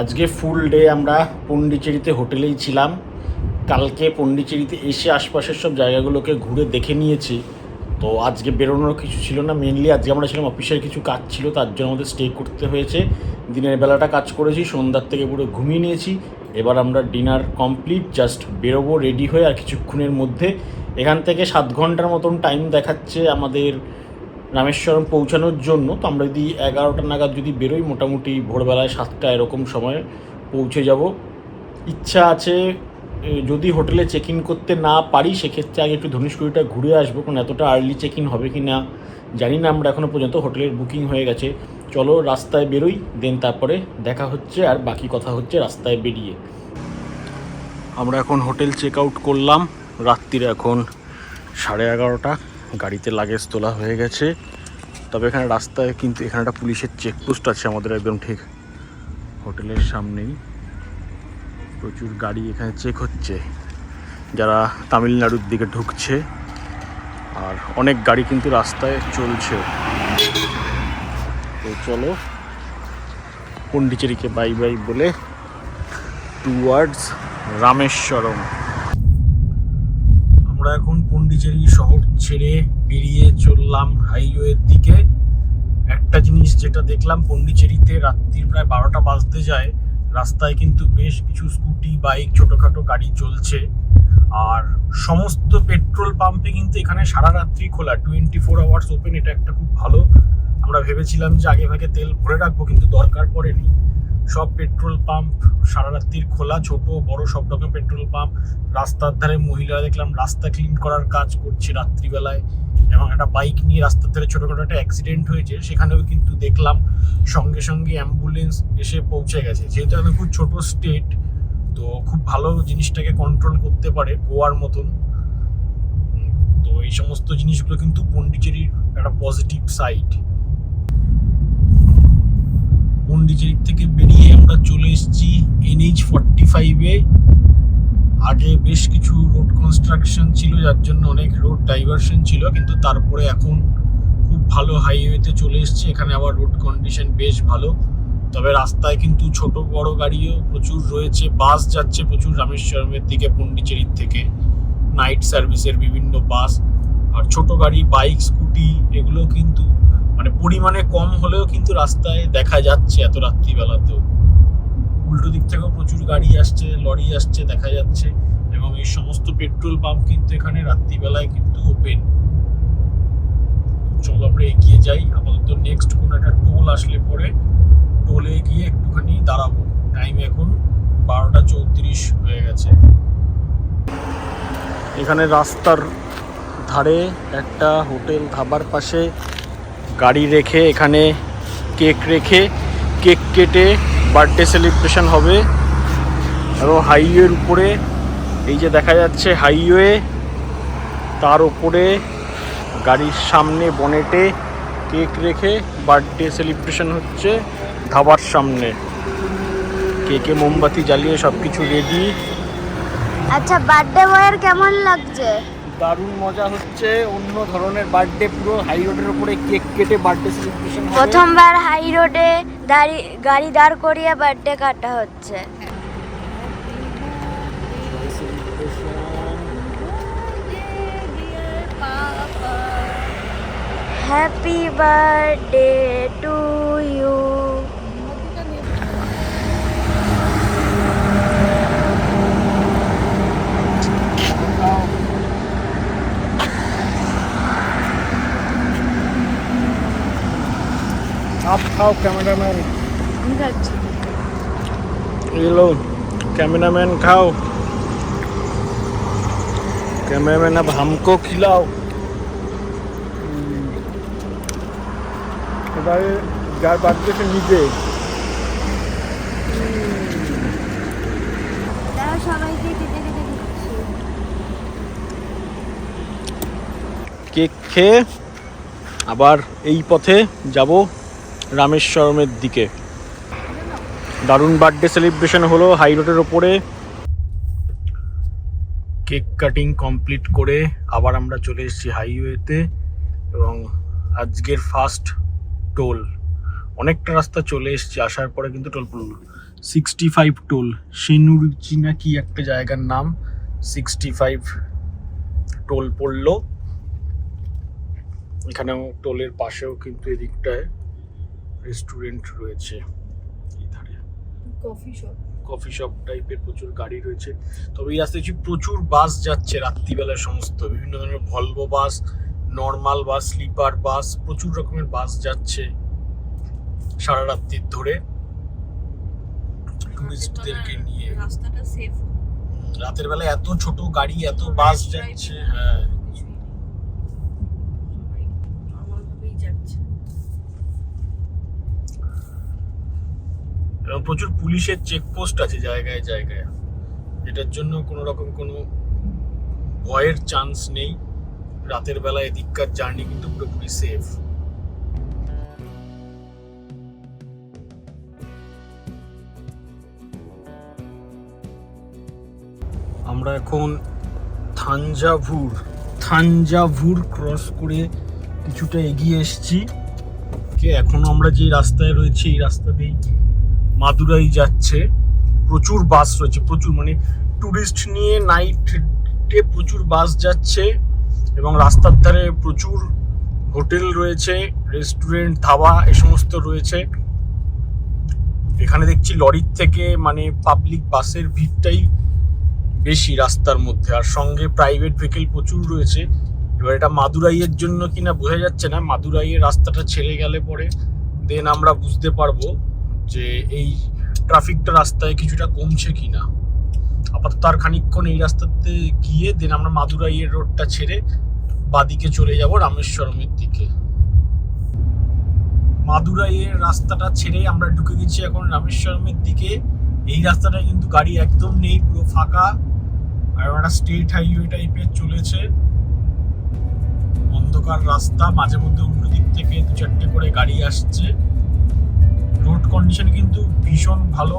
আজকে ফুল ডে আমরা পন্ডিচেরিতে হোটেলেই ছিলাম। কালকে পন্ডিচেরিতে এসে আশপাশের সব জায়গাগুলোকে ঘুরে দেখে নিয়েছি। তো আজকে বেরোনোর কিছু ছিল না, মেনলি আজকে আমরা ছিলাম অফিসের কিছু কাজ ছিল, তার জন্য আমাদের স্টে করতে হয়েছে। দিনের বেলাটা কাজ করেছি, সন্ধ্যার থেকে পুরো ঘুমিয়ে নিয়েছি। এবার আমরা ডিনার কমপ্লিট, জাস্ট বেরোবো রেডি হয়ে আর কিছুক্ষণের মধ্যে। এখান থেকে 7 ঘন্টার মতন টাইম দেখাচ্ছে আমাদের রামেশ্বরম পৌঁছানোর জন্য। তো আমরা যদি 11টা নাগাদ যদি বেরোই, মোটামুটি ভোরবেলায় 7টা এরকম সময়ে পৌঁছে যাব। ইচ্ছা আছে যদি হোটেলে চেক ইন করতে না পারি সেক্ষেত্রে আগে একটু ধনুষকুড়িটা ঘুরে আসবো, কারণ এতটা আর্লি চেক ইন হবে কি না জানি না। আমরা এখনও পর্যন্ত হোটেলের বুকিং হয়ে গেছে। চলো রাস্তায় বেরোই, দেন তারপরে দেখা হচ্ছে, আর বাকি কথা হচ্ছে রাস্তায় বেরিয়ে। আমরা এখন হোটেল চেক আউট করলাম, রাত্রির এখন 11:30। গাড়িতে লাগেজ তোলা হয়ে গেছে। তবে এখানে রাস্তায় কিন্তু এখানে একটা পুলিশের চেকপোস্ট আছে আমাদের একদম ঠিক হোটেলের সামনেই। প্রচুর গাড়ি এখানে চেক হচ্ছে যারা তামিলনাড়ুর দিকে ঢুকছে, আর অনেক গাড়ি কিন্তু রাস্তায় চলছে। তো চলো পন্ডিচেরিকে বাই বাই বলে টুয়ার্ডস রামেশ্বরম। আমরা এখন পন্ডিচেরি শহর ছেড়ে বেরিয়ে চললাম হাইওয়ের দিকে। একটা জিনিস যেটা দেখলাম, পন্ডিচেরিতে রাত্রির প্রায় 12টা বাজতে যায়, রাস্তায় কিন্তু বেশ কিছু স্কুটি, বাইক, ছোটোখাটো গাড়ি চলছে। আর সমস্ত পেট্রোল পাম্পে কিন্তু এখানে সারা রাত্রি খোলা, 24 আওয়ার্স ওপেন। এটা একটা খুব ভালো। আমরা ভেবেছিলাম যে আগে ভাগে তেল ভরে রাখবো, কিন্তু দরকার পড়েনি। সব পেট্রোল পাম্প সারা রাত্রির খোলা, ছোট বড় সব রকম পেট্রোল পাম্প। রাস্তার ধারে মহিলারা দেখলাম রাস্তা ক্লিন করার কাজ করছে রাত্রিবেলায়, এবং একটা বাইক নিয়ে রাস্তার ধারে ছোটোখাটো একটা অ্যাক্সিডেন্ট হয়েছে, সেখানেও কিন্তু দেখলাম সঙ্গে সঙ্গে অ্যাম্বুলেন্স এসে পৌঁছে গেছে। যেহেতু একটা খুব ছোট স্টেট, তো খুব ভালো জিনিসটাকে কন্ট্রোল করতে পারে গোয়ার মতন। তো এই সমস্ত জিনিসগুলো কিন্তু পন্ডিচেরির একটা পজিটিভ সাইড। পন্ডিচেরি থেকে বেরিয়ে আমরা চলে এসেছি NH45-এ। আগে বেশ কিছু রোড কনস্ট্রাকশন ছিল, যার জন্য অনেক রোড ডাইভারশন ছিল, কিন্তু তারপরে এখন খুব ভালো হাইওয়েতে চলে এসেছি। এখানে আবার রোড কন্ডিশন বেশ ভালো। তবে রাস্তায় কিন্তু ছোট বড় গাড়িও প্রচুর রয়েছে, বাস যাচ্ছে প্রচুর রামেশ্বরমের দিকে পন্ডিচেরির থেকে, নাইট সার্ভিসের বিভিন্ন বাস। আর ছোট গাড়ি, বাইক, স্কুটি এগুলো কিন্তু মানে পরিমাণে কম হলেও কিন্তু রাস্তায় দেখা যাচ্ছে এত রাত্রিবেলাতেও। উল্টো দিক থেকেও প্রচুর গাড়ি আসছে, লরি আসছে দেখা যাচ্ছে। এবং এই সমস্ত পেট্রোল পাম্প কিন্তু এখানে রাত্রিবেলায় কিন্তু ওপেন। চলো আমরা এগিয়ে যাই। আপাতত নেক্সট কোনো একটা টোল আসলে পরে টোলে গিয়ে একটুখানি দাঁড়াবো। টাইম এখন 12টা 34 হয়ে গেছে। এখানে রাস্তার ধারে একটা হোটেল, ধাবার পাশে গাড়ি রেখে এখানে কেক রেখে কেক কেটে বার্থডে সেলিব্রেশন হবে। এবং হাইওয়ের উপরে এই যে দেখা যাচ্ছে হাইওয়ে, তার উপরে গাড়ির সামনে বনেটে কেক রেখে বার্থডে সেলিব্রেশন হচ্ছে ধাবার সামনে। কেকে মোমবাতি জ্বালিয়ে সব কিছু রেডি। আচ্ছা, বার্থডে বয়ের কেমন লাগছে? দারুণ মজা হচ্ছে, অন্য ধরনের বার্থডে। পুরো হাই রোডের উপরে কেক কেটে বার্থডে সেলিব্রেশন হবে। প্রথমবার হাই রোডে গাড়ি দাঁড় করিয়ে বার্থডে কাটা হচ্ছে। Happy birthday to you. आप खाओ कैमरामैन। ये लो कैमरामैन खाओ। कैमरामैन अब हमको खिलाओ। এবারে যার বার্থডে সে নিজে। সবাইকে কেটে কেটে দিচ্ছি। কেক খেয়ে আবার এই পথে যাব রামেশ্বরমের দিকে। দারুণ বার্থডে সেলিব্রেশন হলো হাই রোডের ওপরে। কেক কাটিং কমপ্লিট করে আবার আমরা চলে এসেছি হাইওয়েতে। এবং আজকের ফার্স্ট টোল, অনেকটা রাস্তা চলে এসেছি, আসার পরে কিন্তু টোল পড়লো 65 টোল, সেনুরুচি না কি একটা জায়গার নাম, 65 টোল পড়লো। এখানেও টোলের পাশেও কিন্তু এদিকটায় রেস্টুরেন্ট রয়েছে, এই ধারে কফি শপ টাইপের প্রচুর গাড়ি রয়েছে। তবে এই রাস্তায় প্রচুর বাস যাচ্ছে রাত্রিবেলা, সমস্ত বিভিন্ন ধরনের Volvo bus, normal bus, sleeper বাস, প্রচুর রকমের বাস যাচ্ছে সারা রাত্রির ধরে টুরিস্টদেরকে নিয়ে। রাস্তাটা সেফ, রাতের বেলা এত ছোট গাড়ি, এত বাস যাচ্ছে। হ্যাঁ, নর্মালভাবেই যাচ্ছে। এবং প্রচুর পুলিশের চেকপোস্ট আছে জায়গায় জায়গায়, এটার জন্য কোনো রকম কোনো ভয়ের চান্স নেই। রাতের বেলা এদিককার জার্নি কিন্তু পুরোপুরি সেফ। আমরা এখন থাঞ্জাভুর ক্রস করে কিছুটা এগিয়ে এসেছি। এখন আমরা যে রাস্তায় রয়েছি এই রাস্তা দিয়েই মাদুরাই যাচ্ছে। প্রচুর বাস রয়েছে, প্রচুর, মানে টুরিস্ট নিয়ে নাইটে প্রচুর বাস যাচ্ছে এবং রাস্তার ধারে প্রচুর হোটেল রয়েছে, রেস্টুরেন্ট, ধাবা এ সমস্ত রয়েছে। এখানে দেখছি লরির থেকে মানে পাবলিক বাসের ভিড়টাই বেশি রাস্তার মধ্যে, আর সঙ্গে প্রাইভেট ভেহিকেল প্রচুর রয়েছে। এবার এটা মাদুরাইয়ের জন্য কিনা বোঝা যাচ্ছে না, মাদুরাইয়ের রাস্তাটা ছেড়ে গেলে পরে দেন আমরা বুঝতে পারবো যে এই ট্রাফিকটা রাস্তায় কিছুটা কমছে কিনা। আপাতত আর খানিকক্ষণ এই রাস্তাতে গিয়ে দেন আমরা মাদুরাইয়ের রোডটা ছেড়ে বাদিকে চলে যাব রামেশ্বরমের দিকে। মাদুরাইয়ের রাস্তাটা ছেড়ে আমরা ঢুকে গেছি এখন রামেশ্বরমের দিকে। এই রাস্তাটায় কিন্তু গাড়ি একদম নেই, পুরো ফাঁকা, আর একটা স্টেট হাইওয়ে টাইপের চলেছে। অন্ধকার রাস্তা, মাঝে মধ্যে অন্য দিক থেকে 2-4টে করে গাড়ি আসছে। রোড কন্ডিশন কিন্তু ভীষণ ভালো।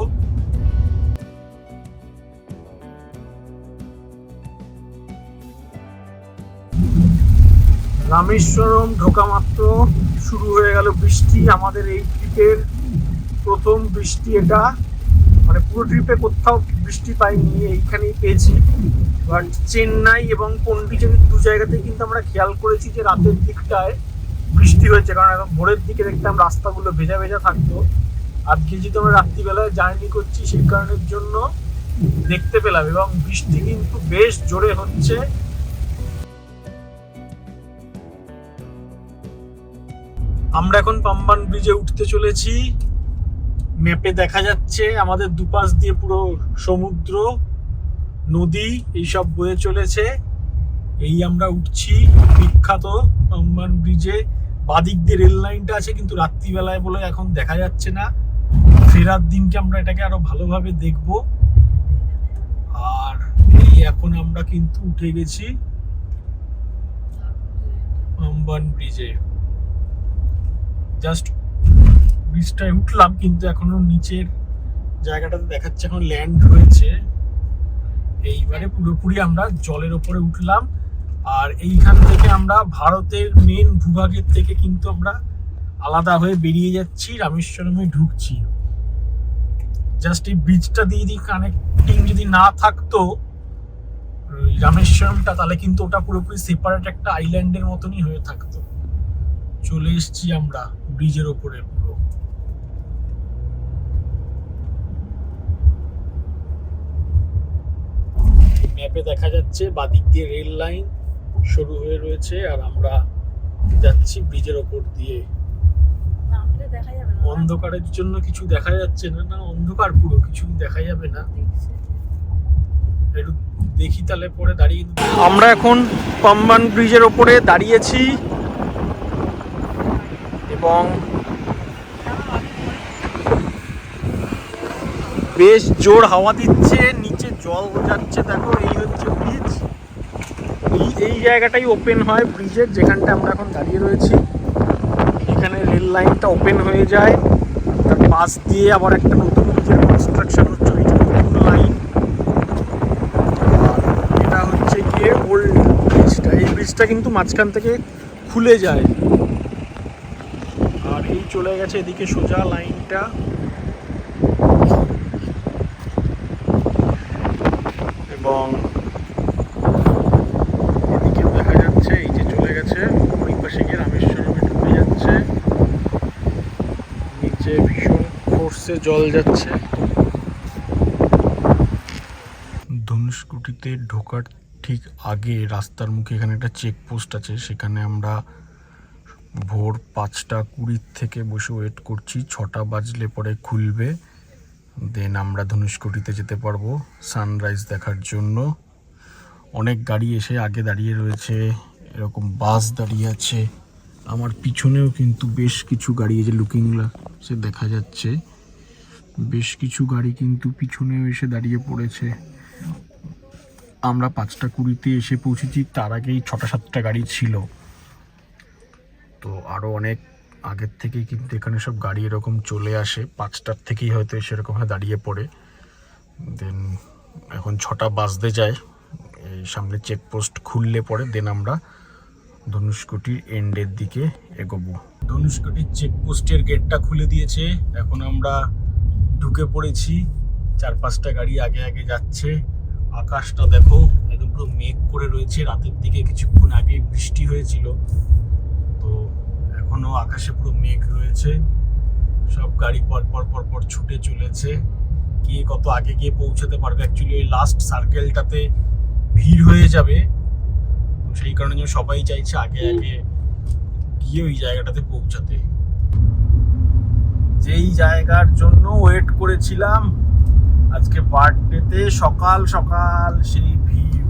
রামেশ্বরম ঢোকা মাত্র শুরু হয়ে গেল বৃষ্টি। আমাদের এই ট্রিপের প্রথম বৃষ্টি এটা, মানে পুরো ট্রিপে কোথাও বৃষ্টি পাইনি, এইখানেই পেয়েছি। বাট চেন্নাই এবং পন্ডিচেরি দু জায়গাতেই কিন্তু আমরা খেয়াল করেছি যে রাতের দিকটায় বৃষ্টি হয়েছে, কারণ একদম ভোরের দিকে দেখতাম রাস্তাগুলো ভেজা ভেজা থাকতো। আজকে যেহেতু আমরা রাত্রিবেলায় জার্নি করছি সেই কারণের জন্য দেখতে পেলাম, এবং বৃষ্টি কিন্তু বেশ জোরে হচ্ছে। আমরা এখন পাম্বান ব্রিজে উঠতে চলেছি। ম্যাপে দেখা যাচ্ছে আমাদের দুপাশ দিয়ে পুরো সমুদ্র, নদী এইসব বয়ে চলেছে। এই আমরা উঠছি বিখ্যাত পাম্বান ব্রিজে। বাদিক দিয়ে রেল লাইনটা আছে, কিন্তু রাত্রিবেলায় বলে এখন দেখা যাচ্ছে না। ফেরার দিনকে আমরা এটাকে আরো ভালোভাবে দেখব। আর এই এখন আমরা কিন্তু উঠে গেছি পাম্বান ব্রিজে। জাস্ট ব্রিজটায় উঠলাম, কিন্তু এখনো নিচের জায়গাটাতে দেখাচ্ছে এখন ল্যান্ড হয়েছে। এইবারে পুরোপুরি আমরা জলের ওপরে উঠলাম, আর এইখান থেকে আমরা ভারতের মেন ভূভাগের থেকে কিন্তু আমরা আলাদা হয়ে বেরিয়ে যাচ্ছি, রামেশ্বরমে ঢুকছি। জাস্ট এই ব্রিজটা দিয়ে যদি কানেক্টিং যদি না থাকতো রামেশ্বরমটা, তাহলে কিন্তু ওটা পুরোপুরি সেপারেট একটা আইল্যান্ডের মতনই হয়ে থাকতো। চলে এসছি আমরা ব্রিজের ওপরে পুরো। ম্যাপে দেখা যাচ্ছে বাদিক দিয়ে রেল লাইন শুরু হয়ে রয়েছে, আর আমরা যাচ্ছি ব্রিজের ওপর দিয়ে। অন্ধকারের জন্য কিছু দেখা যাচ্ছে না, না অন্ধকার পুরো, কিছু দেখা যাবে না। একটু দেখি তাহলে পরে দাঁড়িয়ে। আমরা এখন পাম্বান ব্রিজের ওপরে দাঁড়িয়েছি এবং বেশ জোর হাওয়া দিচ্ছে, নিচে জল যাচ্ছে। দেখো এই হচ্ছে ব্রিজ। এই জায়গাটাই ওপেন হয় ব্রিজের, যেখানটা আমরা এখন দাঁড়িয়ে রয়েছি। এখানে রেল লাইনটা ওপেন হয়ে যায়, তার পাশ দিয়ে আবার একটা নতুন ব্রিজের কনস্ট্রাকশন হচ্ছে, ওইটা নতুন লাইন। আর এটা হচ্ছে গিয়ে ওল্ড ব্রিজটা। এই ব্রিজটা কিন্তু মাঝখান থেকে খুলে যায়, আর এই চলে গেছে এদিকে সোজা লাইনটা। এবং এদিকে দেখা যাচ্ছে এই যে চলে গেছে, ওই পাশে গিয়ে রামেশ্বরমে ঢুকে যাচ্ছে। নিচে ভীষণ ফোর্সে জল যাচ্ছে। ধনুষকুটিতে ঢোকার ঠিক আগে রাস্তার মুখে এখানে একটা চেকপোস্ট আছে, সেখানে আমরা ভোর 5:20 থেকে বসে ওয়েট করছি। 6টা বাজলে পরে খুলবে, দেন আমরা ধনুষকুটিতে যেতে পারবো সানরাইজ দেখার জন্য। অনেক গাড়ি এসে আগে দাঁড়িয়ে রয়েছে, এরকম বাস দাঁড়িয়ে আছে। আমার পিছনেও কিন্তু বেশ কিছু গাড়ি, এই যে লুকিং গ্লাসে দেখা যাচ্ছে বেশ কিছু গাড়ি কিন্তু পিছনেও এসে দাঁড়িয়ে পড়েছে। আমরা 5:20 এসে পৌঁছেছি, তার আগেই 6টা-7টা গাড়ি ছিল। তো আরও অনেক আগের থেকেই কিন্তু এখানে সব গাড়ি এরকম চলে আসে, 5টার থেকেই হয়তো এসে এরকমভাবে দাঁড়িয়ে পড়ে। দেন এখন 6টা বাজতে যায়, এই সামনে চেকপোস্ট খুললে পরে দেন আমরা ধনুষকুটির এন্ডের দিকে এগোবো। ধনুষকুটির চেকপোস্টের গেটটা খুলে দিয়েছে, এখন আমরা ঢুকে পড়েছি। 4-5টা গাড়ি আগে আগে যাচ্ছে। আকাশটা দেখো, একদম পুরো মেঘ করে রয়েছে। রাতের দিকে কিছুক্ষণ আগে বৃষ্টি হয়েছিল, তো এখনো আকাশে পুরো মেঘ রয়েছে। সব গাড়ি পর ছুটে চলেছে। কে কত আগে গিয়ে পৌঁছাতে পারবে, অ্যাকচুয়ালি ওই লাস্ট সার্কেলটাতে ভিড় হয়ে যাবে, তো সেই কারণে সবাই চাইছে আগে আগে গিয়ে ওই জায়গাটাতে পৌঁছাতে। যেই জায়গার জন্য ওয়েট করেছিলাম আজকে বার্থডেতে, সকাল সকাল সেই ভিউ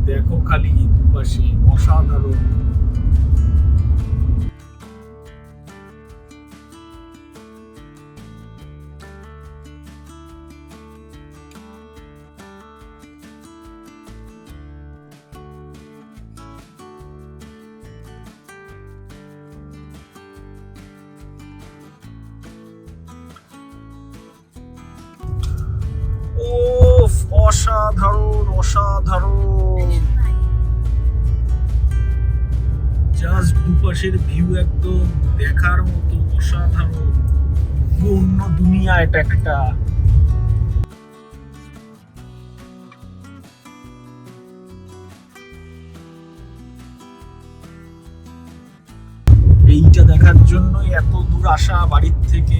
দেখো খালি দুপাশে, অসাধারণ। ওফ, অসাধারণ অসাধারণ, জাস্ট দুপাশের ভিউ একদম দেখার মতো, অসাধারণ। অন্য দুনিয়া এটা একটা। এইটা দেখার জন্যই এত দূর আসা বাড়ির থেকে।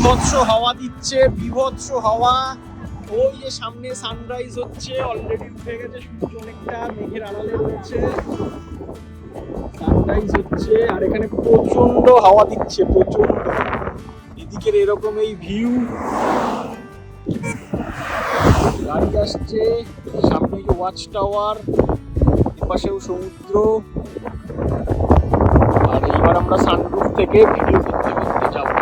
বিভৎস হাওয়া দিচ্ছে, বিভৎস হাওয়া। ওই যে সামনে সানরাইজ হচ্ছে, অলরেডি উঠে গেছে সূর্য, অনেকটা মেঘের আড়ালে রয়েছে। সানরাইজ হচ্ছে আর এখানে প্রচন্ড হাওয়া দিচ্ছে, প্রচন্ড। এদিকের এরকম এই ভিউ, গাড়ি আসছে, সামনে যে ওয়াচ টাওয়ার, এপাশেও সমুদ্র। আর এইবার আমরা সানরুফ থেকে ভিডিও করতে করতে যাবো।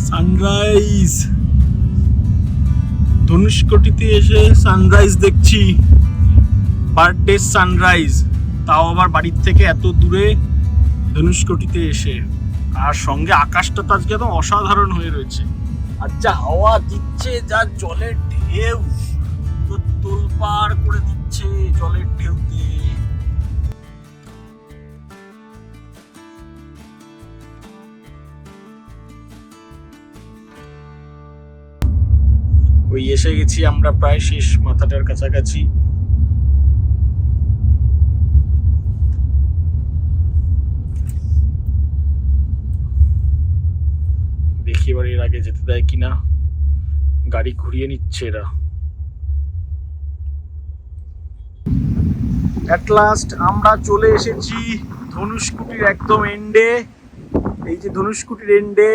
সানরাইজ, ধনুষকুটিতে এসে সানরাইজ দেখছি, বার্থডে সানরাইজ, তাও আবার বাড়ির থেকে এত দূরে ধনুষকুটিতে এসে। আর সঙ্গে আকাশটা তো আজকে একদম অসাধারণ হয়ে রয়েছে। আর যা হাওয়া দিচ্ছে, যা জলের ঢেউ তোলপাড় করে দিচ্ছে জলের ঢেউতে। ওই এসে গেছি আমরা, প্রায় শেষ মাথাটার কাছাকাছি। দেখি এবার এর আগে যেতে দেয় কিনা, গাড়ি ঘুরিয়ে নিচ্ছে এরা। অ্যাট লাস্ট আমরা চলে এসেছি ধনুষকুটির একদম এন্ডে। এই যে ধনুষকুটির এন্ডে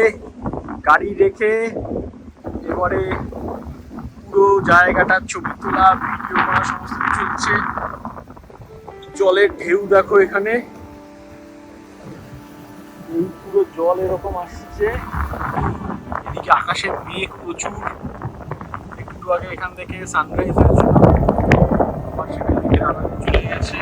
গাড়ি রেখে একেবারে পুরো জায়গাটার ছবি তোলা, ভিডিও করা সমস্ত কিছু চলছে। জলের ঢেউ দেখো এখানে, এই পুরো জল এরকম আসছে। এদিকে আকাশে মেঘ প্রচুর। একটু আগে এখান থেকে সানরাইজ হয়েছিল, আবার সেখান থেকে রান্না চলে গেছে।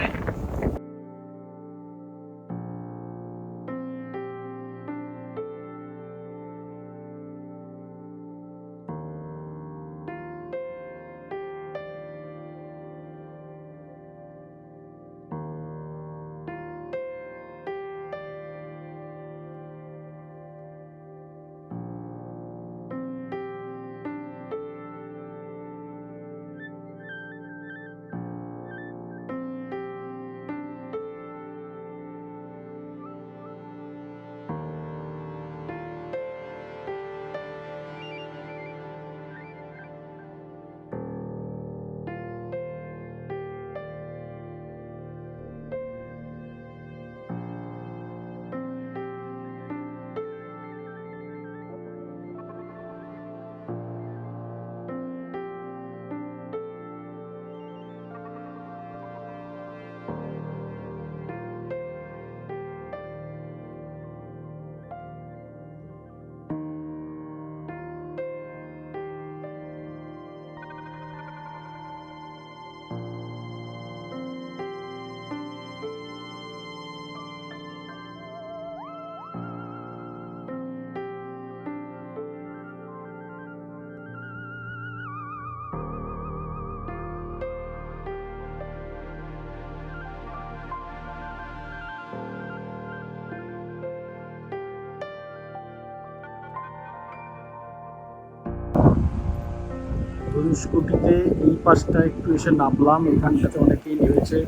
ধনুষ্কটিতে এই পাশটা একটু এসে নামলাম। এখানটাতে অনেকেই নেমেছে,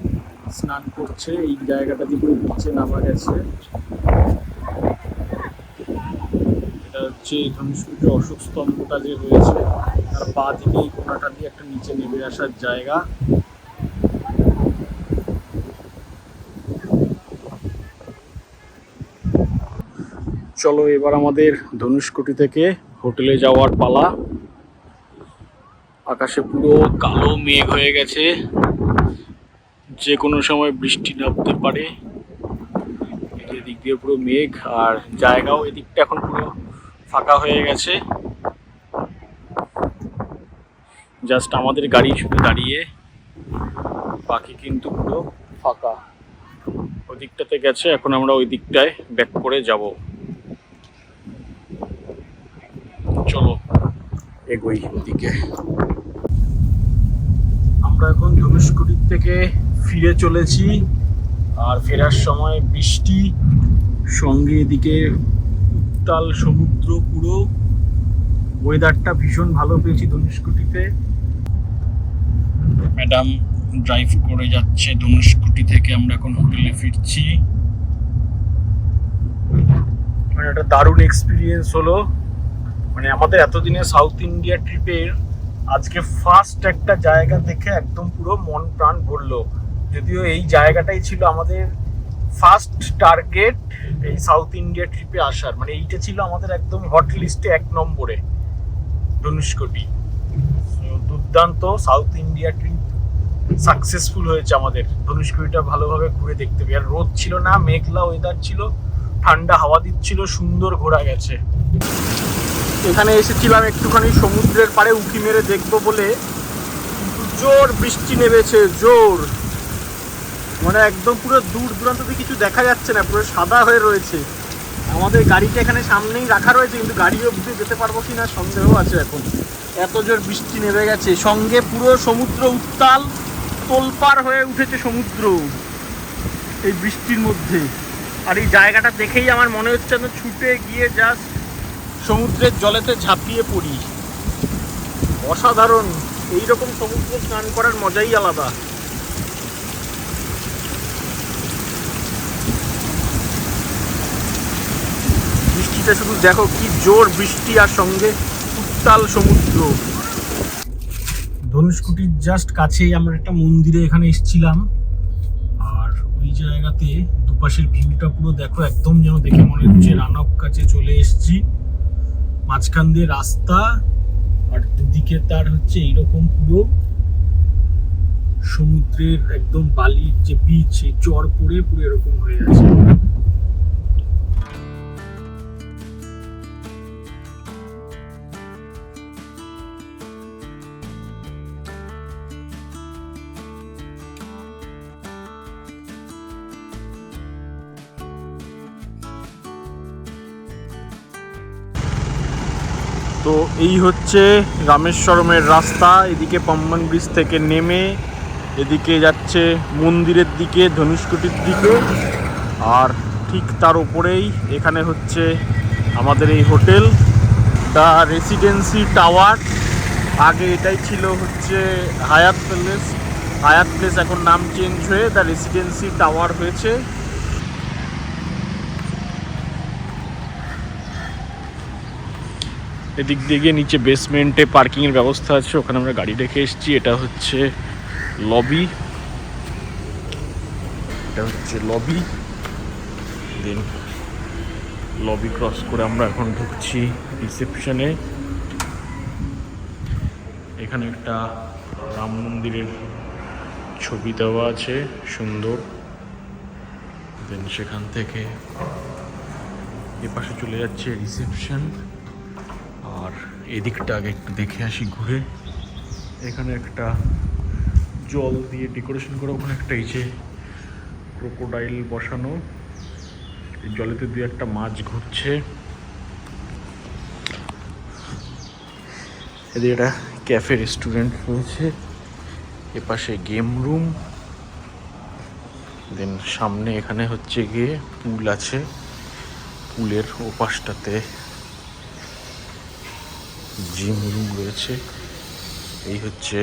স্নান করছে। এই জায়গাটা দিয়ে পুরো নিচে নামা গেছে। এটা হচ্ছে ধনুষ্কটির অশোক স্তম্ভটা যে রয়েছে, তার পা দিকে এই কোনাটা দিয়ে একটা নিচে নেমে আসার জায়গা। চলো এবার আমাদের ধনুষ্কটি থেকে হোটেলে যাওয়ার পালা। আকাশে পুরো কালো মেঘ হয়ে গেছে, যে কোনো সময় বৃষ্টি নামতে পারে। এদিক দিয়ে পুরো মেঘ, আর জায়গাও এদিকটা এখন পুরো ফাঁকা হয়ে গেছে। জাস্ট আমাদের গাড়ি শুধু দাঁড়িয়ে, বাকি কিন্তু পুরো ফাঁকা। ওই দিকটাতে গেছে, এখন আমরা ওই দিকটায় ব্যাক করে যাব। চলো এগোই ওদিকে। আমরা এখন ধনুষ্কটির থেকে ফিরে চলেছি, আর ফেরার সময় বৃষ্টি, সঙ্গে এদিকে উত্তাল সমুদ্র। পুরো ওয়েদারটা ভীষণ ভালো পেয়েছি ধনুষ্কটিতে। ম্যাডাম ড্রাইভ করে যাচ্ছে ধনুষ্কটি থেকে, আমরা এখন হোটেলে ফিরছি। মানে একটা দারুণ এক্সপিরিয়েন্স হলো। মানে আমাদের এতদিনের সাউথ ইন্ডিয়া ট্রিপের আজকে ফার্স্ট একটা জায়গা দেখে একদম পুরো মন প্রাণ ভরলো। যদিও এই জায়গাটাই ছিল আমাদের ফার্স্ট টার্গেট এই সাউথ ইন্ডিয়া ট্রিপে আসার। মানে এইটা ছিল আমাদের একদম হট লিস্টে 1 নম্বরে, ধনুষ্কটি। দুর্দান্ত সাউথ ইন্ডিয়া ট্রিপ সাকসেসফুল হয়েছে আমাদের। ধনুষ্কটিটা ভালোভাবে ঘুরে দেখতে পেয়ে, আর রোদ ছিল না, মেঘলা ওয়েদার ছিল, ঠান্ডা হাওয়া দিচ্ছিল, সুন্দর ঘোরা গেছে। এখানে এসেছিলাম একটুখানি সমুদ্রের পাড়ে উঁকি মেরে দেখবো বলে, কিন্তু জোর বৃষ্টি নেমেছে, জোর। মানে একদম পুরো দূর দূরান্তে কিছু দেখা যাচ্ছে না, পুরো সাদা হয়ে রয়েছে। আমাদের গাড়িটা এখানে সামনেই রাখা রয়েছে, কিন্তু গাড়ি অবধি যেতে পারবো কিনা সন্দেহ আছে এখন। এত জোর বৃষ্টি নেমে গেছে, সঙ্গে পুরো সমুদ্র উত্তাল, তোলপাড় হয়ে উঠেছে সমুদ্র এই বৃষ্টির মধ্যে। আর এই জায়গাটা দেখেই আমার মনে হচ্ছে না ছুটে গিয়ে জাস্ট সমুদ্রের জলেতে ঝাঁপিয়ে পড়ি। অসাধারণ, এইরকম সমুদ্রে স্নান করার মজাই আলাদা। বৃষ্টিটা শুধু দেখো, কি জোর বৃষ্টি, আর সঙ্গে উত্তাল সমুদ্র। ধনুষ্কটির জাস্ট কাছেই আমরা একটা মন্দিরে এখানে এসেছিলাম, আর ওই জায়গাতে দুপাশের ভিউটা পুরো দেখো, একদম যেন দেখে মনে হচ্ছে রানক কাছে চলে এসেছি। মাঝখান দিয়ে রাস্তা, আর দুদিকে তার হচ্ছে এইরকম পুরো সমুদ্রের একদম বালির যে বিচ, এই চর পড়ে পুরো এরকম হয়ে আছে। তো এই হচ্ছে রামেশ্বরমের রাস্তা। এদিকে পাম্বন ব্রিজ থেকে নেমে এদিকে যাচ্ছে মন্দিরের দিকে, ধনুষ্কোটির দিকে। আর ঠিক তার উপরেই এখানে হচ্ছে আমাদের এই হোটেল দ্য রেসিডেন্সি টাওয়ার। আগে এটাই ছিল হচ্ছে হায়াত প্যালেস। হায়াত প্লেস এখন নাম চেঞ্জ হয়ে দ্য রেসিডেন্সি টাওয়ার হয়েছে। এদিক দিয়ে গিয়ে নিচে বেসমেন্টে পার্কিংয়ের ব্যবস্থা আছে, ওখানে আমরা গাড়ি রেখে এসেছি। এটা হচ্ছে লবি, এটা হচ্ছে লবি। দেন লবি ক্রস করে আমরা এখন ঢুকছি রিসেপশনে। এখানে একটা রাম মন্দিরের ছবি দেওয়া আছে সুন্দর। দেন সেখান থেকে এপাশে চলে যাচ্ছে রিসেপশন। আর এদিকটা আগে একটু দেখে আসি ঘুরে। এখানে একটা জল দিয়ে ডেকোরেশন করা, ওখানে একটা এই যে ক্রোকোডাইল বসানো, এই জলেতে দুই একটা মাছ ঘুরছে। এদিকে একটা ক্যাফে রেস্টুরেন্ট রয়েছে, এপাশে গেম রুম। দেন সামনে এখানে হচ্ছে গিয়ে পুল আছে, পুলের ওপাশটাতে জিম রুম রয়েছে। এই হচ্ছে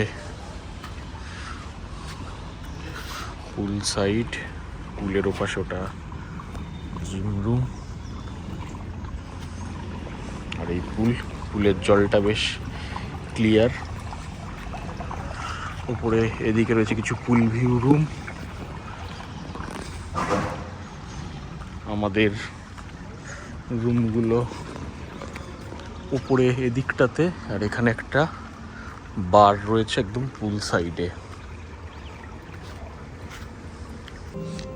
পুল সাইড, পুলের ওপাশে ওটা জিম রুম। আর এই পুলের জলটা বেশ ক্লিয়ার। উপরে এদিকে রয়েছে কিছু পুল ভিউ রুম। আমাদের রুমগুলো উপরে এদিকটাতে, আর এখানে একটা বার রয়েছে একদম পুল সাইডে।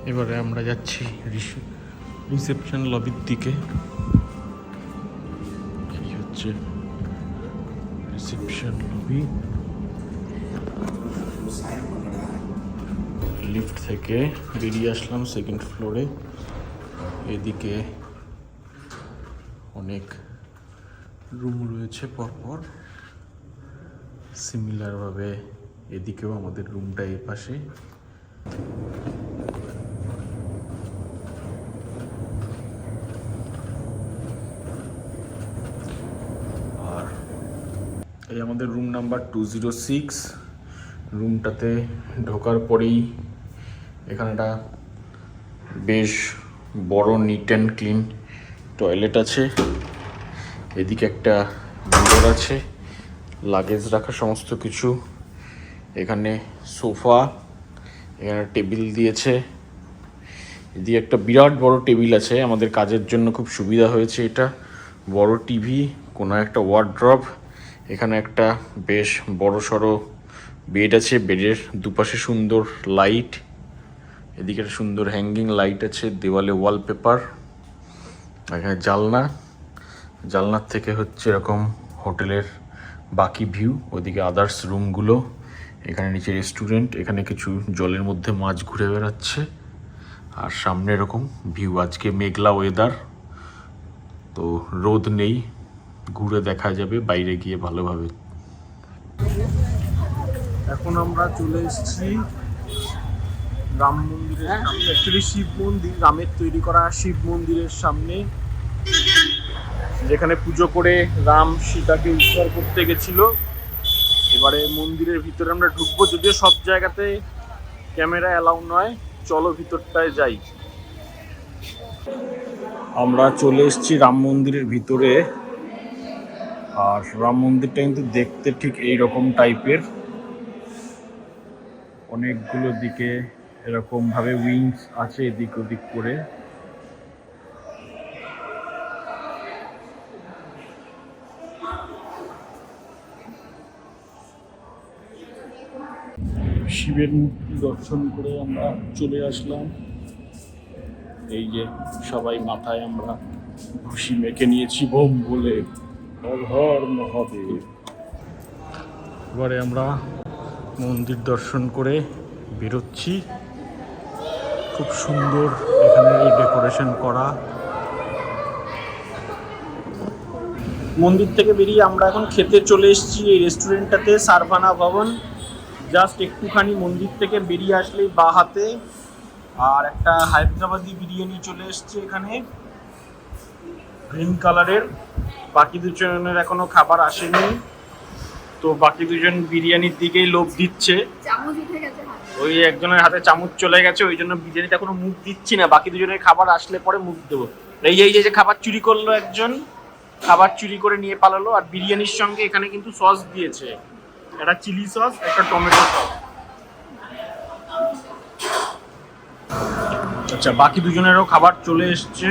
এবারে আমরা যাচ্ছি রিসেপশন লবির দিকে। এই হচ্ছে রিসেপশন লবি। লিফট থেকে বেরিয়ে আসলাম সেকেন্ড ফ্লোরে। এদিকে অনেক রুম রয়েছে পরপর, সিমিলারভাবে এদিকেও আমাদের রুমটা এই পাশে। আর এই আমাদের রুম নাম্বার 206। রুমটাতে ঢোকার পরেই এখানেটা বেশ বড় নিট অ্যান্ড ক্লিন টয়লেট আছে। এদিকে একটা মিরর আছে, লাগেজ রাখা সমস্ত কিছু। এখানে সোফা, এখানে টেবিল দিয়েছে। এদিকে একটা বিরাট বড় টেবিল আছে, আমাদের কাজের জন্য খুব সুবিধা হয়েছে এটা। বড় টিভি, কোনো একটা ওয়ার্ড্রপ। এখানে একটা বেশ বড় সড়ো বেড আছে, বেডের দুপাশে সুন্দর লাইট। এদিকে একটা সুন্দর হ্যাঙ্গিং লাইট আছে, দেওয়ালে ওয়ালপেপার। এখানে জানলার থেকে হচ্ছে এরকম হোটেলের বাকি ভিউ। ওইদিকে আদার্স রুমগুলো। এখানে নিচে রেস্টুরেন্ট, এখানে কিছু জলের মধ্যে মাছ ঘুরে বেড়াচ্ছে। আর সামনে এরকম ভিউ। আজকে মেঘলা ওয়েদার, তো রোদ নেই, ঘুরে দেখা যাবে বাইরে গিয়ে ভালোভাবে। এখন আমরা চলে এসেছি রাম মন্দিরের সামনে, অ্যাকচুয়ালি শিব মন্দির, রামের তৈরি করা শিব মন্দিরের সামনে, যেখানে পুজো করে রাম সীতাকে উদ্ধার করতে গেছিল। এবারে মন্দিরের ভিতরে আমরা ঢুকবো, যদিও সব জায়গাতে ক্যামেরা অ্যালাউ নয়। চলো ভিতরটায় যাই। আমরা চলে এসেছি রাম মন্দিরের ভিতরে। আর রাম মন্দিরটা কিন্তু দেখতে ঠিক এইরকম টাইপের, অনেকগুলো দিকে এরকম ভাবে উইংস আছে এদিক ওদিক করে। শিবের মূর্তি দর্শন করে আমরা চলে আসলাম। এই যে সবাই মাথায় আমরা ঘুষি মেখে নিয়েছি বোম বলে, হর হর মহাদেব। এবারে আমরা মন্দির দর্শন করে বেরোচ্ছি। খুব সুন্দর এখানে এই ডেকোরেশন করা। মন্দির থেকে বেরিয়ে আমরা এখন খেতে চলে এসেছি এই রেস্টুরেন্টটাতে, সারভানা ভবন। জাস্ট একটুখানি মন্দির থেকে বেরিয়ে আসলেই বা হাতে আর একটা হায়দ্রাবাদি বিরিয়ানি চলে এসছে এখানে, গ্রিন কালারের। বাকি দুজনের এখনো খাবার আসেনি, তো বাকি দুজন বিরিয়ানির দিকেই লোভ দিচ্ছে। ওই একজনের হাতে চামচ চলে গেছে, ওই জন্য বিরিয়ানিতে এখনো মুখ দিচ্ছি না। বাকি দুজনের খাবার আসলে পরে মুখ দেবো। এই যে খাবার চুরি করলো একজন, খাবার চুরি করে নিয়ে পালালো। আর বিরিয়ানির সঙ্গে এখানে কিন্তু সস দিয়েছে, একটা চিলি সস, একটা টমেটো সস। আচ্ছা, বাকি দুজনেরও খাবার চলে এসছে।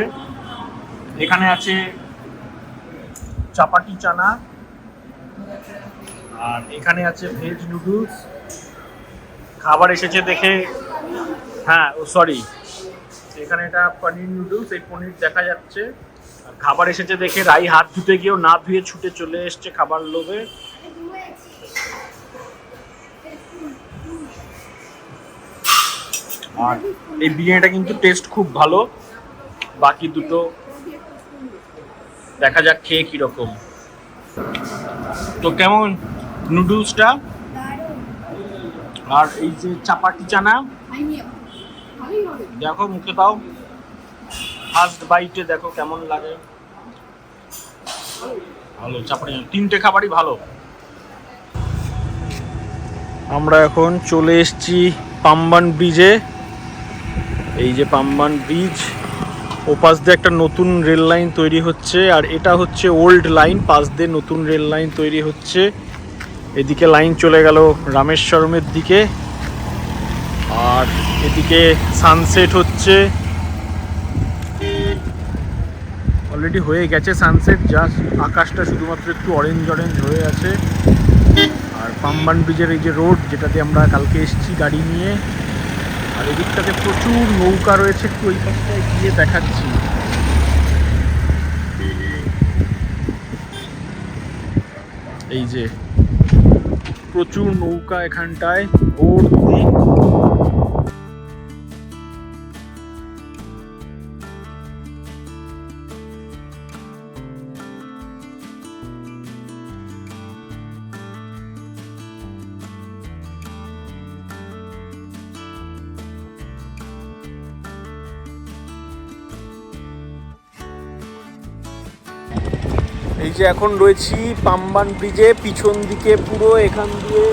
এখানে আছে চাপাটি চানা, আর এখানে আছে ভেজ নুডলস। খাবার এসেছে দেখে, হ্যাঁ ও সরি, এখানে এটা পনির নুডলস, এই পনির দেখা যাচ্ছে। আর খাবার এসেছে দেখে রাই হাত ধুতে গিয়েও না ধুয়ে ছুটে চলে এসছে খাবার লোভে। আর এই বিরিয়ানিটা কিন্তু টেস্ট খুব ভালো। বাকি দুটো দেখা যাক খেয়ে কিরকম। তো কেমন নুডলসটা আর এই যে চাপাটি চানা, দেখো মুখে দাও, ফার্স্ট বাইটে দেখো কেমন লাগে। ভালো চাপাটি চানা, তিনটে খাবারই ভালো। আমরা এখন চলে এসেছি পাম্বান ব্রিজে। এই যে পাম্বান ব্রিজ, ওপাশ দিয়ে একটা নতুন রেল লাইন তৈরি হচ্ছে, আর এটা হচ্ছে ওল্ড লাইন, পাশ দিয়ে নতুন রেল লাইন তৈরি হচ্ছে। এদিকে লাইন চলে গেল রামেশ্বরমের দিকে, আর এদিকে সানসেট হচ্ছে, অলরেডি হয়ে গেছে সানসেট। জাস্ট আকাশটা শুধুমাত্র একটু অরেঞ্জ অরেঞ্জ হয়ে আছে। আর পাম্বান ব্রিজের এই যে রোড, যেটাতে আমরা কালকে এসেছি গাড়ি নিয়ে, আর এদিকটাতে প্রচুর নৌকা রয়েছে। একটু ওই পাশটায় গিয়ে দেখাচ্ছি। এই যে প্রচুর নৌকা এখানটায় ভর্তি। এই যে এখন রয়েছি পাম্বান ব্রিজে, পিছন দিকে পুরো এখান দিয়ে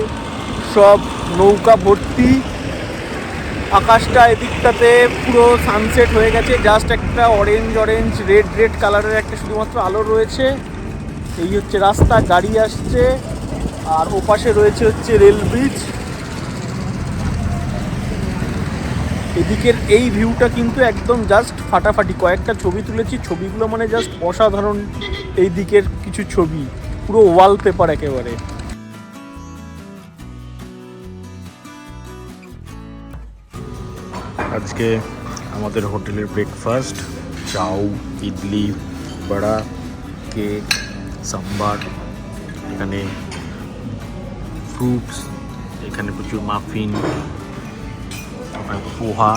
সব নৌকা ভর্তি। আকাশটা এদিকটাতে পুরো সানসেট হয়ে গেছে, জাস্ট একটা অরেঞ্জ অরেঞ্জ রেড রেড কালারের একটা শুধুমাত্র আলো রয়েছে। এই হচ্ছে রাস্তা, গাড়ি আসছে, আর ওপাশে রয়েছে হচ্ছে রেল ব্রিজ। এদিকের এই ভিউটা কিন্তু একদম জাস্ট ফাটাফাটি। কয়েকটা ছবি তুলেছি, ছবিগুলো মানে জাস্ট অসাধারণ। এই দিকের কিছু ছবি পুরো ওয়ালপেপার একেবারে। আজকে আমাদের হোটেলের ব্রেকফাস্ট, চাউ, ইডলি, বড়া, কেক, সাম্বার, এখানে ফ্রুটস, এখানে প্রচুর মাফিন, পোহা,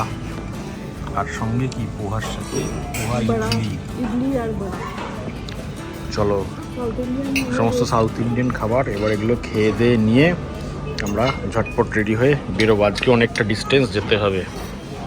আর সঙ্গে কি পোহার সাথে পোহা, ইডলি আর বড়া। চলো, সমস্ত সাউথ ইন্ডিয়ান খাবার। এবার এগুলো খেয়ে দিয়ে নিয়ে আমরা ঝটপট রেডি হয়ে বেরোবো। আজকে অনেকটা ডিস্টেন্স যেতে হবে।